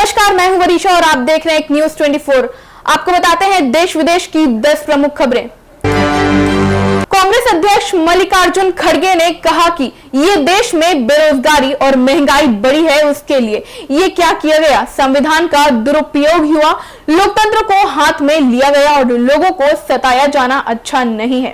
नमस्कार, मैं हूं वरीशा और आप देख रहे हैं एक न्यूज 24। आपको बताते हैं देश विदेश की 10 प्रमुख खबरें। कांग्रेस अध्यक्ष मल्लिकार्जुन खड़गे ने कहा कि ये देश में बेरोजगारी और महंगाई बढ़ी है, उसके लिए ये क्या किया गया। संविधान का दुरुपयोग हुआ, लोकतंत्र को हाथ में लिया गया और लोगों को सताया जाना अच्छा नहीं है।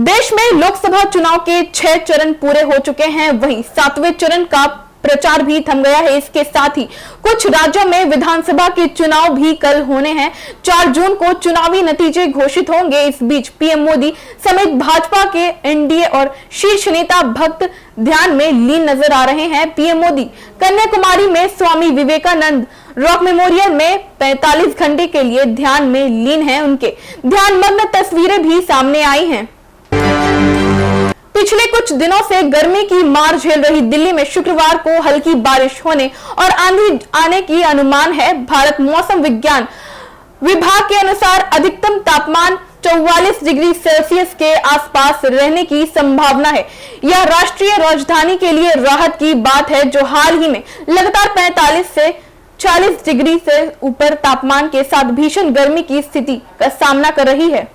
देश में लोकसभा चुनाव के 6 चरण पूरे हो चुके हैं, वहीं 7वें चरण का प्रचार भी थम गया है। इसके साथ ही कुछ राज्यों में विधानसभा के चुनाव भी कल होने हैं। 4 जून को चुनावी नतीजे घोषित होंगे। इस बीच पीएम मोदी समेत भाजपा के एनडीए और शीर्ष नेता भक्त ध्यान में लीन नजर आ रहे हैं। पीएम मोदी कन्याकुमारी में स्वामी विवेकानंद रॉक मेमोरियल में 45 घंटे के लिए ध्यान में लीन हैं। उनके ध्यानमग्न तस्वीरें भी सामने आई हैं। पिछले कुछ दिनों से गर्मी की मार झेल रही दिल्ली में शुक्रवार को हल्की बारिश होने और आंधी आने की अनुमान है। भारत मौसम विज्ञान विभाग के अनुसार अधिकतम तापमान 44 डिग्री सेल्सियस के आसपास रहने की संभावना है। यह राष्ट्रीय राजधानी के लिए राहत की बात है, जो हाल ही में लगातार 45 से 40 डिग्री से ऊपर तापमान के साथ भीषण गर्मी की स्थिति का सामना कर रही है।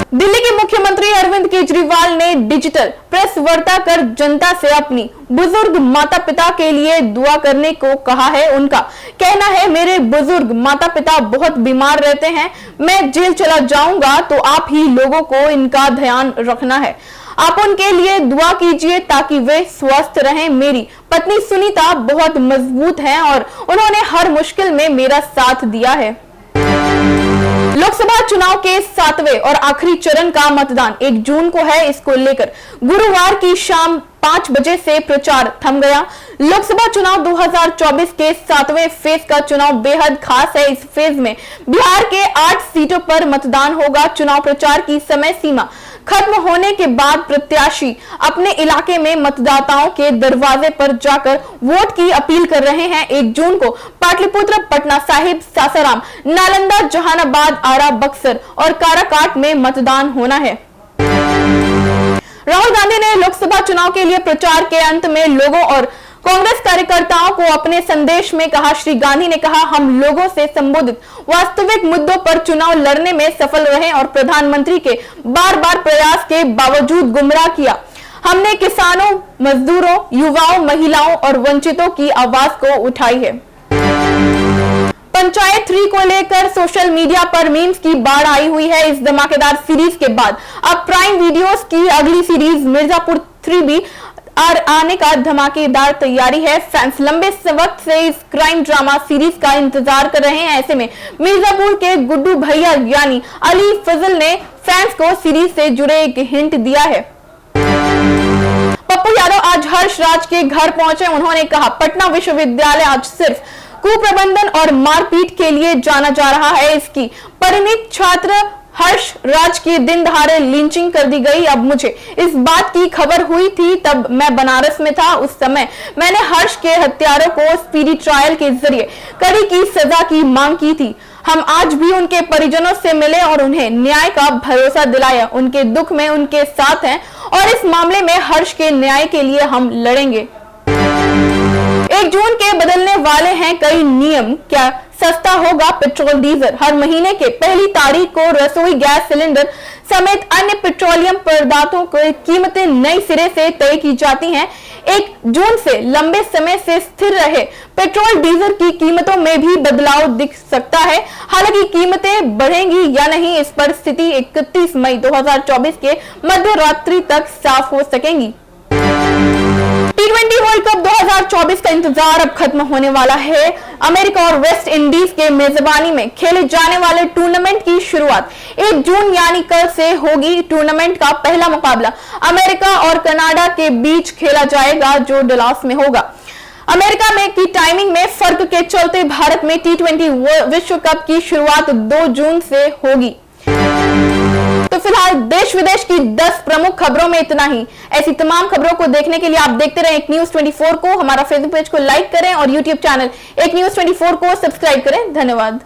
दिल्ली के मुख्यमंत्री अरविंद केजरीवाल ने डिजिटल प्रेस वार्ता कर जनता से अपनी बुजुर्ग माता पिता के लिए दुआ करने को कहा है। उनका कहना है, मेरे बुजुर्ग माता पिता बहुत बीमार रहते हैं, मैं जेल चला जाऊंगा तो आप ही लोगों को इनका ध्यान रखना है। आप उनके लिए दुआ कीजिए ताकि वे स्वस्थ रहें। मेरी पत्नी सुनीता बहुत मजबूत है और उन्होंने हर मुश्किल में मेरा साथ दिया है। लोकसभा चुनाव के 7वें और आखिरी चरण का मतदान 1 जून को है। इसको लेकर गुरुवार की शाम 5 बजे से प्रचार थम गया। लोकसभा चुनाव 2024 के 7वें फेज का चुनाव बेहद खास है। इस फेज में बिहार के 8 सीटों पर मतदान होगा। चुनाव प्रचार की समय सीमा खत्म होने के बाद प्रत्याशी अपने इलाके में मतदाताओं के दरवाजे पर जाकर वोट की अपील कर रहे हैं। 1 जून को पाटलिपुत्र, पटना साहिब, सासाराम, नालंदा, जहानाबाद, आरा, बक्सर और काराकाट में मतदान होना है। राहुल गांधी ने लोकसभा चुनाव के लिए प्रचार के अंत में लोगों और कांग्रेस कार्यकर्ताओं को अपने संदेश में कहा। श्री गांधी ने कहा, हम लोगों से संबोधित वास्तविक मुद्दों पर चुनाव लड़ने में सफल रहे और प्रधानमंत्री के बार बार प्रयास के बावजूद गुमराह किया। हमने किसानों, मजदूरों, युवाओं, महिलाओं और वंचितों की आवाज को उठाई है। पंचायत 3 को लेकर सोशल मीडिया पर मीम्स की बाढ़ आई हुई है। इस धमाकेदार सीरीज के बाद अब प्राइम वीडियोस की अगली सीरीज मिर्जापुर 3 भी आने का धमाकेदार तैयारी है। फैंस लंबे वक्त से इस क्राइम ड्रामा सीरीज का इंतजार कर रहे हैं। ऐसे में मिर्जापुर के गुड्डू भैया यानी अली फजल ने फैंस को सीरीज से जुड़े एक हिंट दिया है। पप्पू यादव आज हर्ष राज के घर पहुंचे। उन्होंने कहा, पटना विश्वविद्यालय आज सिर्फ कुप्रबंधन और मारपीट के लिए जाना जा रहा है। इसकी परिणित छात्र हर्ष राज की दिन दहाड़े लिंचिंग कर दी गई। अब मुझे इस बात की खबर हुई थी तब मैं बनारस में था। उस समय मैंने हर्ष के हत्यारों को स्पीडी ट्रायल के जरिए कड़ी की सजा की मांग की थी। हम आज भी उनके परिजनों से मिले और उन्हें न्याय का भरोसा दिलाया। उनके दुख में उनके साथ हैं और इस मामले में हर्ष के न्याय के लिए हम लड़ेंगे। 1 जून के बदलने वाले हैं कई नियम। क्या सस्ता होगा पेट्रोल डीजल? हर महीने के 1 तारीख को रसोई गैस सिलेंडर समेत अन्य पेट्रोलियम पदार्थों की कीमतें नए सिरे से तय की जाती हैं। 1 जून से लंबे समय से स्थिर रहे पेट्रोल डीजल की कीमतों में भी बदलाव दिख सकता है। हालांकि कीमतें बढ़ेंगी या नहीं, इस पर स्थिति 31 मई 2024 के मध्य रात्रि तक साफ हो सकेगी। T20 वर्ल्ड कप 2024 का इंतजार अब खत्म होने वाला है। अमेरिका और वेस्ट इंडीज के मेजबानी में खेले जाने वाले टूर्नामेंट की शुरुआत 1 जून यानी कल से होगी। टूर्नामेंट का पहला मुकाबला अमेरिका और कनाडा के बीच खेला जाएगा, जो डलास में होगा। अमेरिका में की टाइमिंग में फर्क के चलते भारत में T20 विश्व कप की शुरुआत 2 जून से होगी। तो फिलहाल देश विदेश की 10 प्रमुख खबरों में इतना ही। ऐसी तमाम खबरों को देखने के लिए आप देखते रहें एक न्यूज 24 को। हमारा फेसबुक पेज को लाइक करें और यूट्यूब चैनल एक न्यूज 24 को सब्सक्राइब करें। धन्यवाद।